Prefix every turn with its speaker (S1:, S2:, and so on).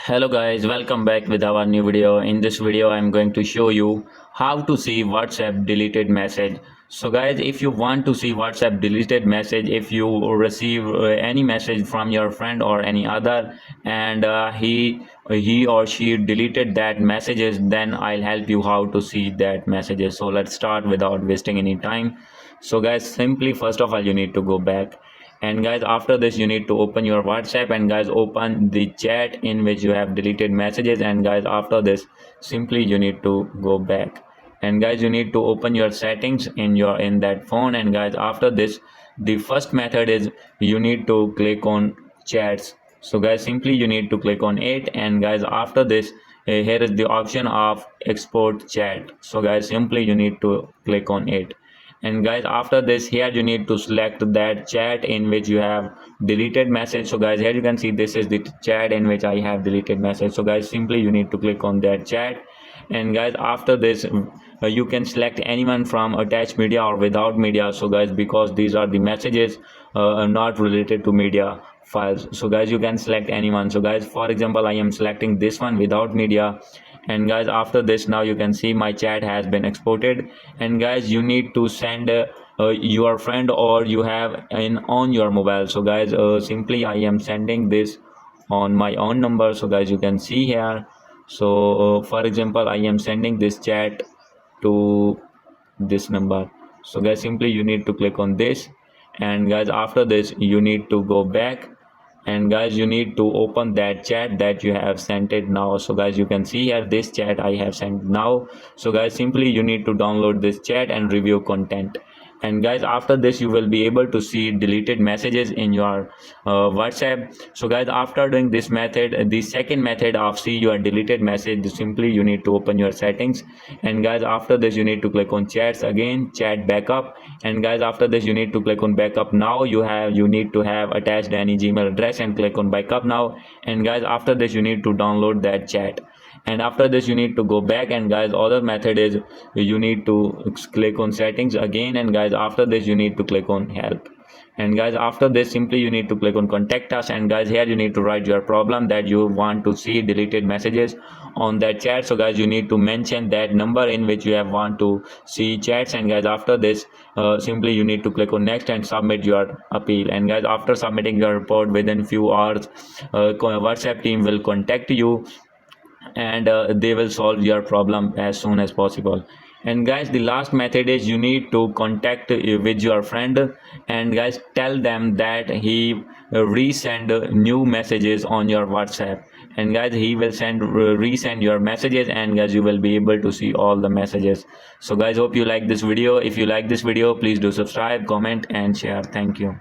S1: Hello guys, welcome back with our new video. In this video I'm going to show you how to see WhatsApp deleted message. So guys, if you want to see WhatsApp deleted message, if you receive any message from your friend or any other and he or she deleted that messages, then I'll help you how to see that messages. So let's start without wasting any time. So guys, simply first of all you need to go back, and guys after this you need to open your WhatsApp, and guys open the chat in which you have deleted messages, and guys after this simply you need to go back, and guys you need to open your settings in that phone, and guys after this the first method is you need to click on chats. So guys simply you need to click on it, and guys after this here is the option of export chat. So guys simply you need to click on it, and guys after this here you need to select that chat in which you have deleted message. So guys here you can see this is the chat in which I have deleted message. So guys simply you need to click on that chat, and guys after this you can select anyone from attached media or without media. So guys because these are the messages not related to media files, so guys you can select anyone. So guys for example I am selecting this one without media, and guys after this now you can see my chat has been exported, and guys you need to send your friend or you have in on your mobile. So guys simply I am sending this on my own number. So guys you can see here. So for example I am sending this chat to this number. So guys simply you need to click on this, and guys after this you need to go back, and guys you need to open that chat that you have sent it now. So guys you can see here this chat I have sent now. So guys simply you need to download this chat and review content, and guys after this you will be able to see deleted messages in your WhatsApp. So guys after doing this method, the second method of see your deleted message, simply you need to open your settings, and guys after this you need to click on chats again, chat backup, and guys after this you need to click on backup now. You need to have attached any Gmail address and click on backup now, and guys after this you need to download that chat, and after this you need to go back, and guys other method is you need to click on settings again, and guys after this you need to click on help, and guys after this simply you need to click on contact us, and guys here you need to write your problem that you want to see deleted messages on that chat. So guys you need to mention that number in which you have want to see chats, and guys after this simply you need to click on next and submit your appeal, and guys after submitting your report within few hours WhatsApp team will contact you, and they will solve your problem as soon as possible. And guys the last method is you need to contact with your friend, and guys tell them that he resend new messages on your WhatsApp, and guys he will resend your messages, and guys you will be able to see all the messages. So guys hope you like this video. If you like this video, please do subscribe, comment and share. Thank you.